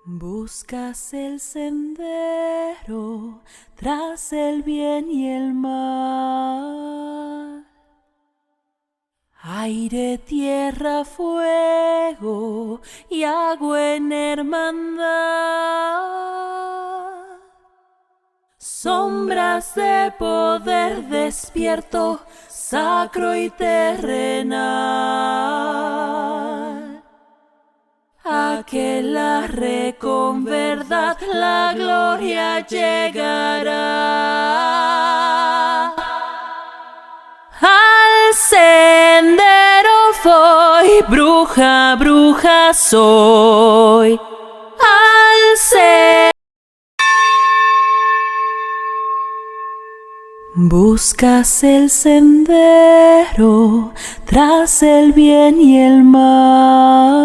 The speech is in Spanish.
Buscas el sendero tras el bien y el mal. Aire, tierra, fuego y agua en hermandad. Sombras de poder despierto, sacro y terrenal. Aquelarre con verdad la gloria llegará. Al sendero voy, bruja, bruja soy. Al sendero. Buscas el sendero tras el bien y el mal.